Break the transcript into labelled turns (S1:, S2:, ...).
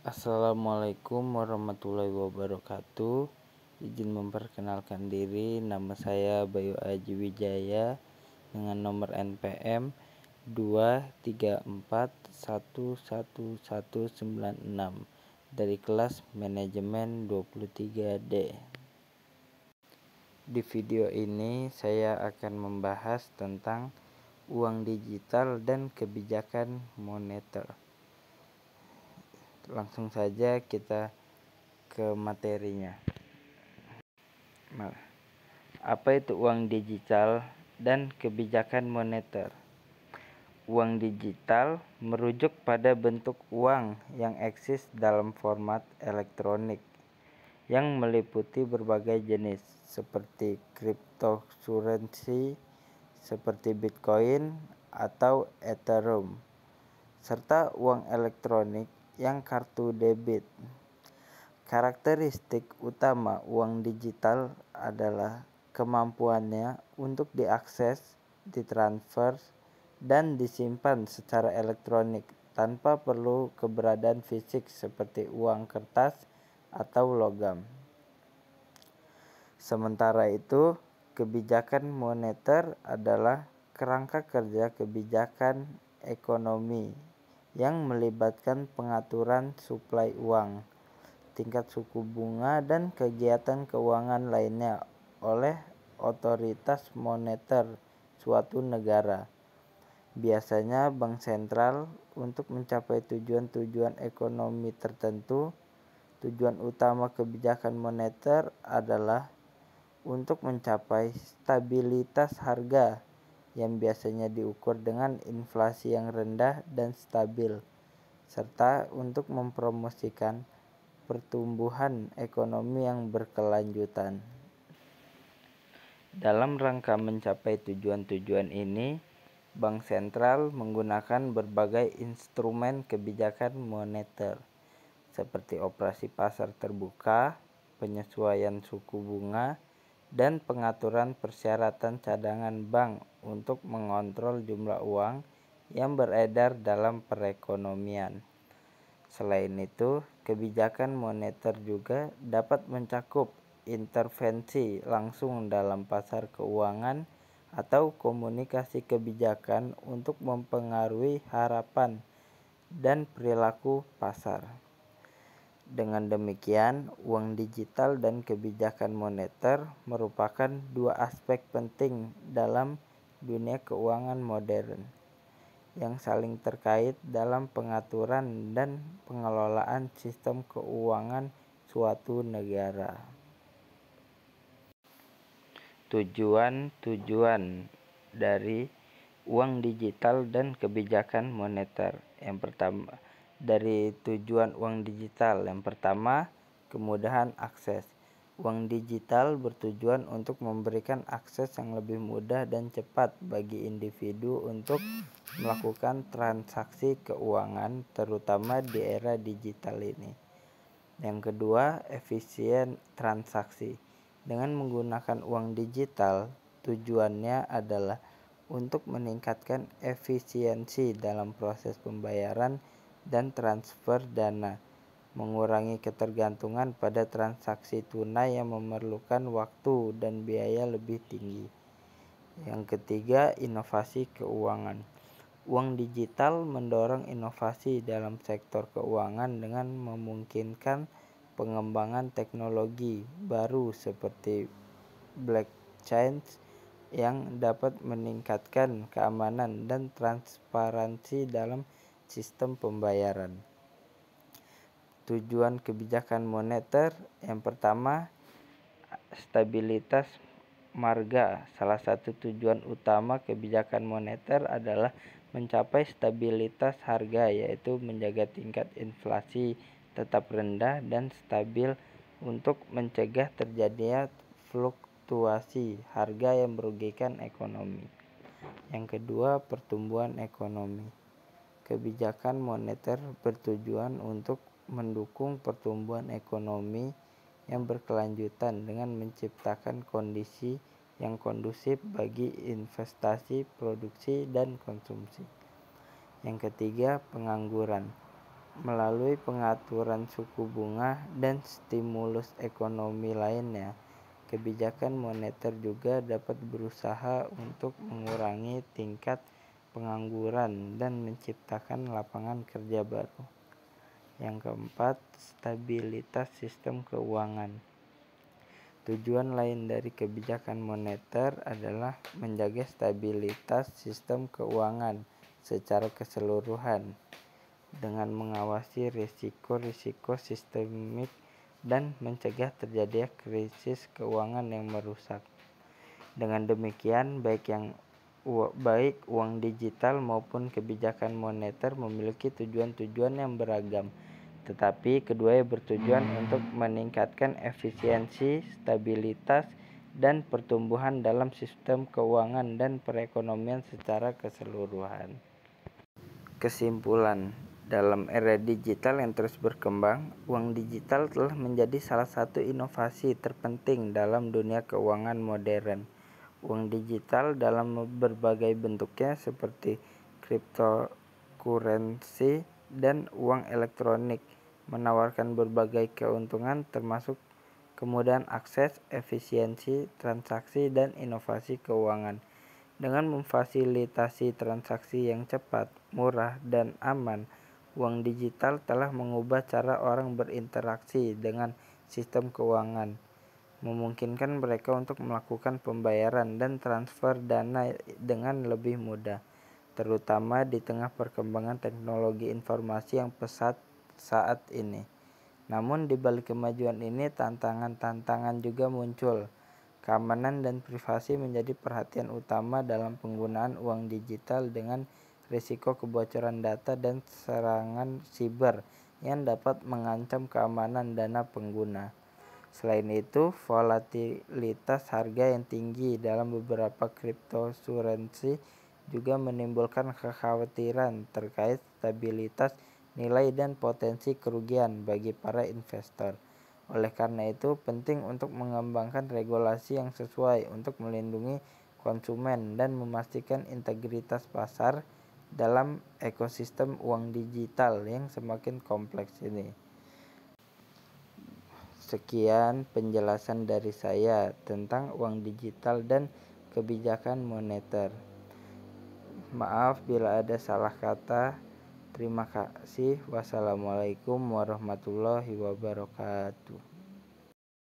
S1: Assalamualaikum warahmatullahi wabarakatuh. Izin memperkenalkan diri, nama saya Bayu Aji Wijaya dengan nomor NPM 234111196 dari kelas manajemen 23D. Di video ini saya akan membahas tentang uang digital dan kebijakan moneter. Langsung saja kita ke materinya. Apa itu uang digital dan kebijakan moneter? Uang digital merujuk pada bentuk uang yang eksis dalam format elektronik yang meliputi berbagai jenis seperti cryptocurrency seperti Bitcoin atau Ethereum, serta uang elektronik yang kartu debit. Karakteristik utama uang digital adalah kemampuannya untuk diakses, ditransfer, dan disimpan secara elektronik tanpa perlu keberadaan fisik seperti uang kertas atau logam. Sementara itu, kebijakan moneter adalah kerangka kerja kebijakan ekonomi yang melibatkan pengaturan suplai uang, tingkat suku bunga, dan kegiatan keuangan lainnya oleh otoritas moneter suatu negara. Biasanya bank sentral untuk mencapai tujuan-tujuan ekonomi tertentu. Tujuan utama kebijakan moneter adalah untuk mencapai stabilitas harga yang biasanya diukur dengan inflasi yang rendah dan stabil, serta untuk mempromosikan pertumbuhan ekonomi yang berkelanjutan. Dalam rangka mencapai tujuan-tujuan ini, bank sentral menggunakan berbagai instrumen kebijakan moneter seperti operasi pasar terbuka, penyesuaian suku bunga, dan pengaturan persyaratan cadangan bank untuk mengontrol jumlah uang yang beredar dalam perekonomian. Selain itu, kebijakan moneter juga dapat mencakup intervensi langsung dalam pasar keuangan atau komunikasi kebijakan untuk mempengaruhi harapan dan perilaku pasar. Dengan demikian, uang digital dan kebijakan moneter merupakan dua aspek penting dalam dunia keuangan modern yang saling terkait dalam pengaturan dan pengelolaan sistem keuangan suatu negara. Tujuan-tujuan dari uang digital dan kebijakan moneter. Yang pertama, dari tujuan uang digital, yang pertama, kemudahan akses. Uang digital bertujuan untuk memberikan akses yang lebih mudah dan cepat bagi individu untuk melakukan transaksi keuangan, terutama di era digital ini. Yang kedua, efisien transaksi. Dengan menggunakan uang digital, tujuannya adalah untuk meningkatkan efisiensi dalam proses pembayaran dan transfer dana, mengurangi ketergantungan pada transaksi tunai yang memerlukan waktu dan biaya lebih tinggi. Yang ketiga, inovasi keuangan. Uang digital mendorong inovasi dalam sektor keuangan dengan memungkinkan pengembangan teknologi baru seperti blockchain yang dapat meningkatkan keamanan dan transparansi dalam sistem pembayaran. Tujuan kebijakan moneter, yang pertama, stabilitas marga. Salah satu tujuan utama kebijakan moneter adalah mencapai stabilitas harga, yaitu menjaga tingkat inflasi tetap rendah dan stabil untuk mencegah terjadinya fluktuasi harga yang merugikan ekonomi. Yang kedua, pertumbuhan ekonomi. Kebijakan moneter bertujuan untuk mendukung pertumbuhan ekonomi yang berkelanjutan dengan menciptakan kondisi yang kondusif bagi investasi, produksi, dan konsumsi. Yang ketiga, pengangguran. melalui pengaturan suku bunga dan stimulus ekonomi lainnya. Kebijakan moneter juga dapat berusaha untuk mengurangi tingkat pengangguran dan menciptakan lapangan kerja baru. Yang keempat, stabilitas sistem keuangan. Tujuan lain dari kebijakan moneter adalah menjaga stabilitas sistem keuangan secara keseluruhan dengan mengawasi risiko-risiko sistemik dan mencegah terjadinya krisis keuangan yang merusak. Dengan demikian, baik uang digital maupun kebijakan moneter memiliki tujuan-tujuan yang beragam, tetapi keduanya bertujuan untuk meningkatkan efisiensi, stabilitas, dan pertumbuhan dalam sistem keuangan dan perekonomian secara keseluruhan. Kesimpulan, dalam era digital yang terus berkembang, uang digital telah menjadi salah satu inovasi terpenting dalam dunia keuangan modern. Uang digital dalam berbagai bentuknya seperti cryptocurrency dan uang elektronik menawarkan berbagai keuntungan termasuk kemudahan akses, efisiensi transaksi, dan inovasi keuangan. Dengan memfasilitasi transaksi yang cepat, murah, dan aman, uang digital telah mengubah cara orang berinteraksi dengan sistem keuangan, memungkinkan mereka untuk melakukan pembayaran dan transfer dana dengan lebih mudah, terutama di tengah perkembangan teknologi informasi yang pesat saat ini. Namun di balik kemajuan ini, tantangan-tantangan juga muncul. Keamanan dan privasi menjadi perhatian utama dalam penggunaan uang digital dengan risiko kebocoran data dan serangan siber yang dapat mengancam keamanan dana pengguna. Selain itu, volatilitas harga yang tinggi dalam beberapa cryptocurrency juga menimbulkan kekhawatiran terkait stabilitas nilai dan potensi kerugian bagi para investor. Oleh karena itu, penting untuk mengembangkan regulasi yang sesuai untuk melindungi konsumen dan memastikan integritas pasar dalam ekosistem uang digital yang semakin kompleks ini. Sekian penjelasan dari saya tentang uang digital dan kebijakan moneter. Maaf bila ada salah kata. Terima kasih. Wassalamualaikum warahmatullahi wabarakatuh.